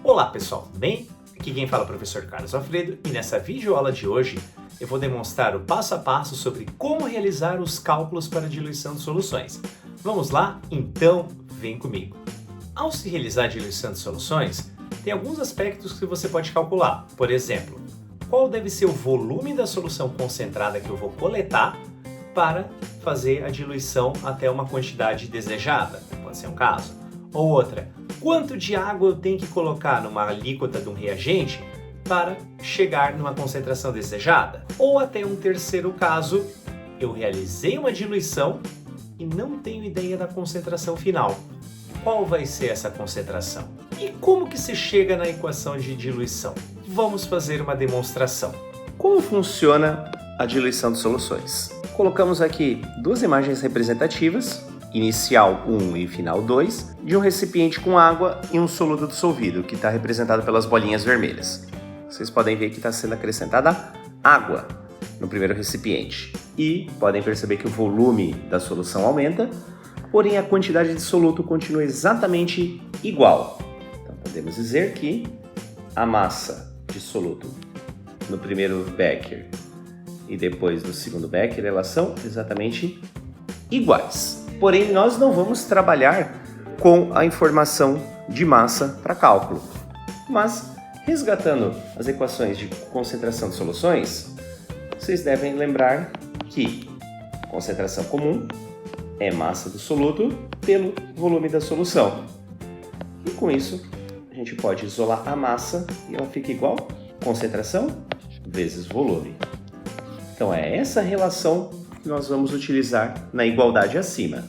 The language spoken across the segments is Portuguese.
Olá pessoal, tudo bem? Aqui quem fala é o professor Carlos Alfredo e nessa videoaula de hoje eu vou demonstrar o passo a passo sobre como realizar os cálculos para a diluição de soluções. Vamos lá? Então vem comigo! Ao se realizar a diluição de soluções, tem alguns aspectos que você pode calcular. Por exemplo, qual deve ser o volume da solução concentrada que eu vou coletar para fazer a diluição até uma quantidade desejada, pode ser um caso. Ou outra, quanto de água eu tenho que colocar numa alíquota de um reagente para chegar numa concentração desejada? Ou até um terceiro caso, eu realizei uma diluição e não tenho ideia da concentração final. Qual vai ser essa concentração? E como que se chega na equação de diluição? Vamos fazer uma demonstração. Como funciona a diluição de soluções? Colocamos aqui duas imagens representativas, inicial 1 e final 2, de um recipiente com água e um soluto dissolvido, que está representado pelas bolinhas vermelhas. Vocês podem ver que está sendo acrescentada água no primeiro recipiente. E podem perceber que o volume da solução aumenta, porém a quantidade de soluto continua exatamente igual. Então podemos dizer que a massa de soluto no primeiro becker e depois no segundo becker, elas são exatamente iguais. Porém, nós não vamos trabalhar com a informação de massa para cálculo, mas resgatando as equações de concentração de soluções, vocês devem lembrar que concentração comum é massa do soluto pelo volume da solução. E com isso, a gente pode isolar a massa e ela fica igual concentração vezes volume. Então é essa relação que nós vamos utilizar na igualdade acima.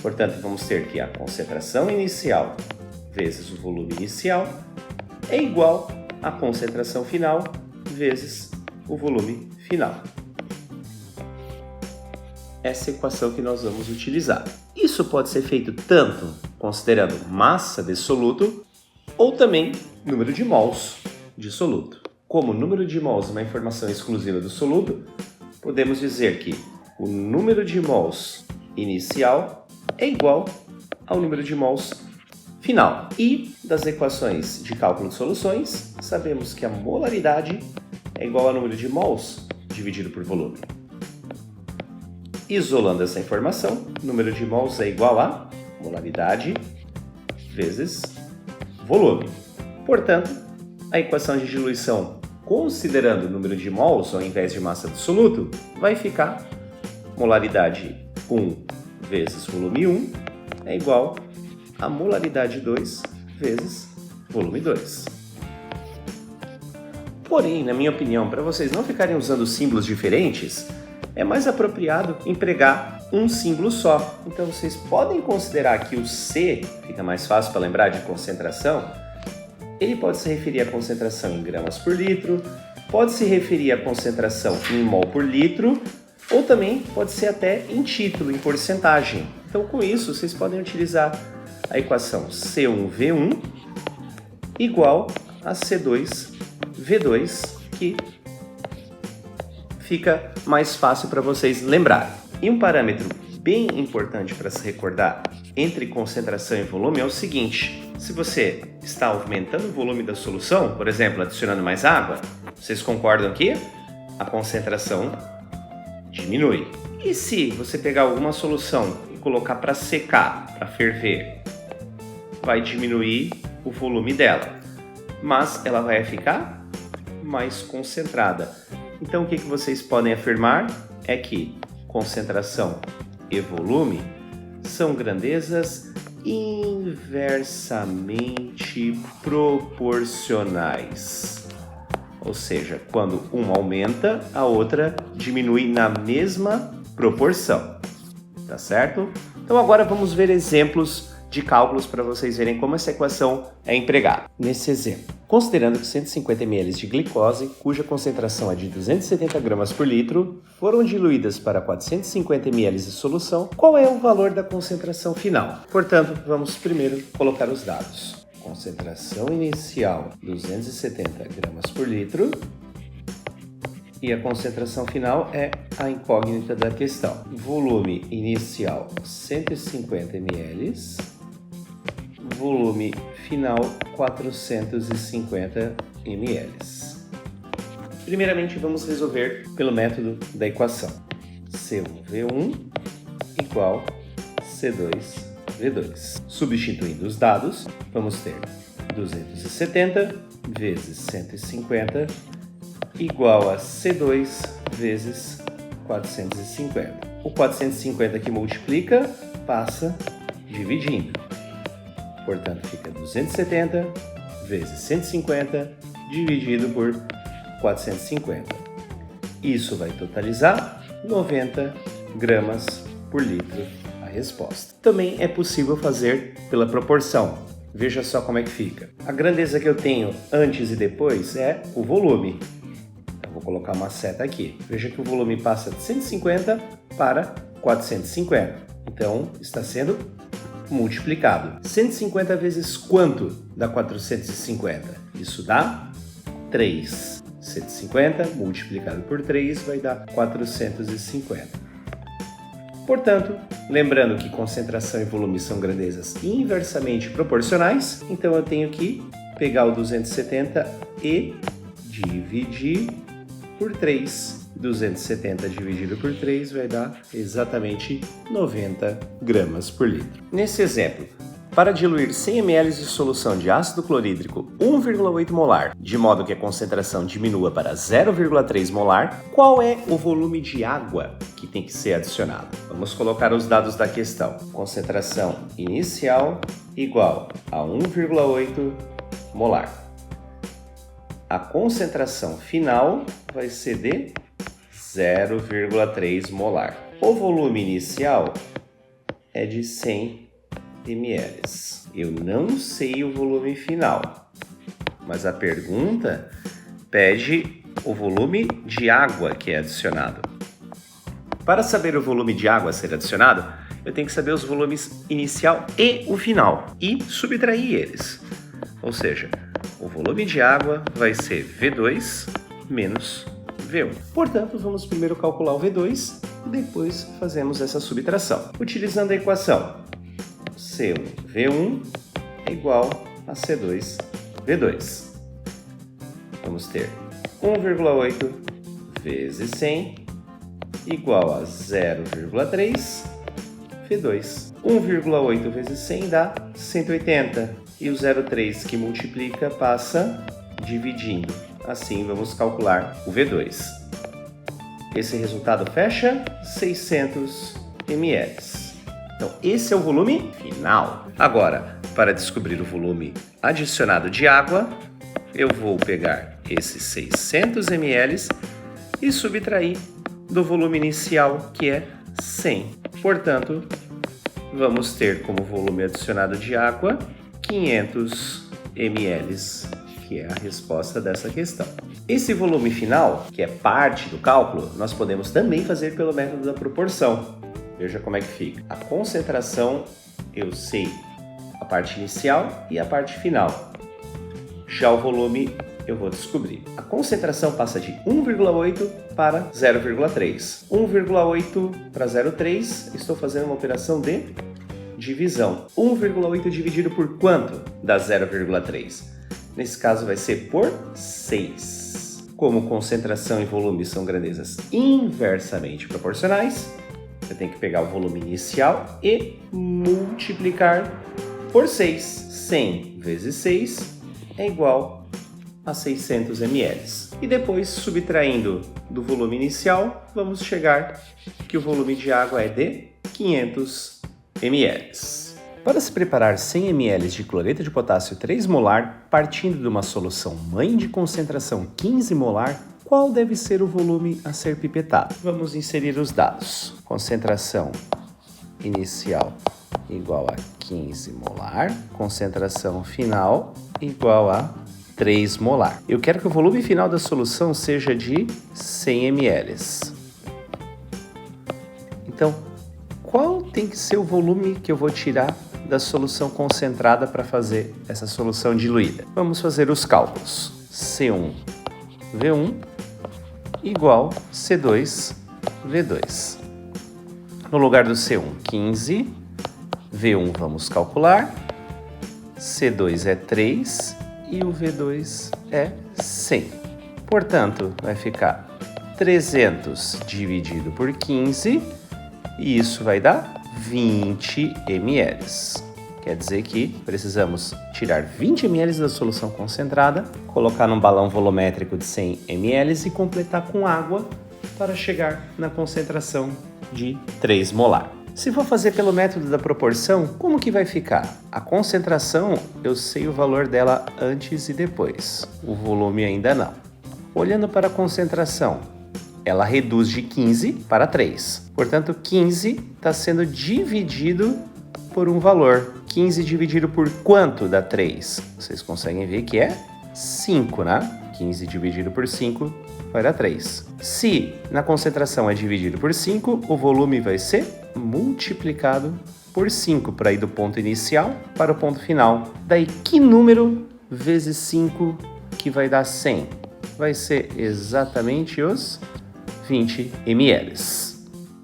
Portanto, vamos ter que a concentração inicial vezes o volume inicial é igual à concentração final vezes o volume final. Essa é a equação que nós vamos utilizar. Isso pode ser feito tanto considerando massa de soluto ou também número de mols de soluto. Como o número de mols é uma informação exclusiva do soluto, podemos dizer que o número de mols inicial é igual ao número de mols final. E das equações de cálculo de soluções, sabemos que a molaridade é igual ao número de mols dividido por volume. Isolando essa informação, número de mols é igual a molaridade vezes volume. Portanto, a equação de diluição, considerando o número de mols ao invés de massa do soluto, vai ficar molaridade 1 vezes volume 1 é igual a molaridade 2 vezes volume 2. Porém, na minha opinião, para vocês não ficarem usando símbolos diferentes, é mais apropriado empregar um símbolo só. Então vocês podem considerar que o C, fica mais fácil para lembrar de concentração, ele pode se referir à concentração em gramas por litro, pode se referir à concentração em mol por litro, ou também pode ser até em título, em porcentagem. Então com isso vocês podem utilizar a equação C1V1 igual a C2V2, que fica mais fácil para vocês lembrarem. E um parâmetro bem importante para se recordar entre concentração e volume é o seguinte: se você está aumentando o volume da solução, por exemplo, adicionando mais água, vocês concordam que a concentração diminui. E se você pegar alguma solução e colocar para secar, para ferver, vai diminuir o volume dela, mas ela vai ficar mais concentrada. Então o que vocês podem afirmar é que concentração e volume são grandezas inversamente proporcionais. Ou seja, quando uma aumenta, a outra diminui na mesma proporção. Tá certo? Então agora vamos ver exemplos de cálculos para vocês verem como essa equação é empregada. Nesse exemplo, considerando que 150 ml de glicose, cuja concentração é de 270 gramas por litro, foram diluídas para 450 ml de solução, qual é o valor da concentração final? Portanto, vamos primeiro colocar os dados. Concentração inicial 270 gramas por litro e a concentração final é a incógnita da questão. Volume inicial 150 ml, volume final 450 ml. Primeiramente, vamos resolver pelo método da equação. C1V1 igual C2V2. Substituindo os dados, vamos ter 270 vezes 150 igual a C2 vezes 450. O 450 que multiplica passa dividindo. Portanto, fica 270 vezes 150 dividido por 450. Isso vai totalizar 90 gramas por litro a resposta. Também é possível fazer pela proporção. Veja só como é que fica. A grandeza que eu tenho antes e depois é o volume. Então, vou colocar uma seta aqui. Veja que o volume passa de 150 para 450. Então, está sendo multiplicado. 150 vezes quanto dá 450? Isso dá 3. 150 multiplicado por 3 vai dar 450. Portanto, lembrando que concentração e volume são grandezas inversamente proporcionais, então eu tenho que pegar o 270 e dividir por 3. 270 dividido por 3 vai dar exatamente 90 gramas por litro. Nesse exemplo, para diluir 100 ml de solução de ácido clorídrico 1,8 molar, de modo que a concentração diminua para 0,3 molar, qual é o volume de água que tem que ser adicionado? Vamos colocar os dados da questão. Concentração inicial igual a 1,8 molar. A concentração final vai ser de 0,3 molar. O volume inicial é de 100 ml. Eu não sei o volume final, mas a pergunta pede o volume de água que é adicionado. Para saber o volume de água a ser adicionado, eu tenho que saber os volumes inicial e o final e subtrair eles. Ou seja, o volume de água vai ser V2 menos V1. Portanto, vamos primeiro calcular o V2 e depois fazemos essa subtração. Utilizando a equação C1V1 é igual a C2V2. Vamos ter 1,8 vezes 100 igual a 0,3 V2. 1,8 vezes 100 dá 180 e o 0,3 que multiplica passa dividindo. Assim, vamos calcular o V2. Esse resultado fecha 600 ml. Então, esse é o volume final. Agora, para descobrir o volume adicionado de água, eu vou pegar esses 600 ml e subtrair do volume inicial, que é 100. Portanto, vamos ter como volume adicionado de água 500 ml, que é a resposta dessa questão. Esse volume final, que é parte do cálculo, nós podemos também fazer pelo método da proporção. Veja como é que fica. A concentração, eu sei a parte inicial e a parte final. Já o volume, eu vou descobrir. A concentração passa de 1,8 para 0,3. 1,8 para 0,3, estou fazendo uma operação de divisão. 1,8 dividido por quanto dá 0,3? Nesse caso vai ser por 6. Como concentração e volume são grandezas inversamente proporcionais, eu tenho que pegar o volume inicial e multiplicar por 6. 100 vezes 6 é igual a 600 ml. E depois, subtraindo do volume inicial, vamos chegar que o volume de água é de 500 ml. Para se preparar 100 ml de cloreto de potássio 3 molar, partindo de uma solução mãe de concentração 15 molar, qual deve ser o volume a ser pipetado? Vamos inserir os dados. Concentração inicial igual a 15 molar, concentração final igual a 3 molar. Eu quero que o volume final da solução seja de 100 ml. Então, qual tem que ser o volume que eu vou tirar da solução concentrada para fazer essa solução diluída? Vamos fazer os cálculos. C1V1 igual C2V2. No lugar do C1, 15. V1 vamos calcular. C2 é 3 e o V2 é 100. Portanto, vai ficar 300 dividido por 15 e isso vai dar 20 ml. Quer dizer que precisamos tirar 20 ml da solução concentrada, colocar num balão volumétrico de 100 ml e completar com água para chegar na concentração de 3 molar. Se for fazer pelo método da proporção, como que vai ficar? A concentração, eu sei o valor dela antes e depois, o volume ainda não. Olhando para a concentração, ela reduz de 15 para 3. Portanto, 15 está sendo dividido por um valor. 15 dividido por quanto dá 3? Vocês conseguem ver que é 5, né? 15 dividido por 5 vai dar 3. Se na concentração é dividido por 5, o volume vai ser multiplicado por 5 para ir do ponto inicial para o ponto final. Daí, que número vezes 5 que vai dar 100? Vai ser exatamente os 20 ml.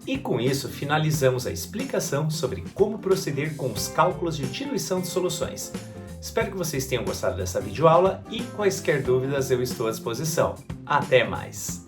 E com isso, finalizamos a explicação sobre como proceder com os cálculos de diluição de soluções. Espero que vocês tenham gostado dessa videoaula e quaisquer dúvidas eu estou à disposição. Até mais!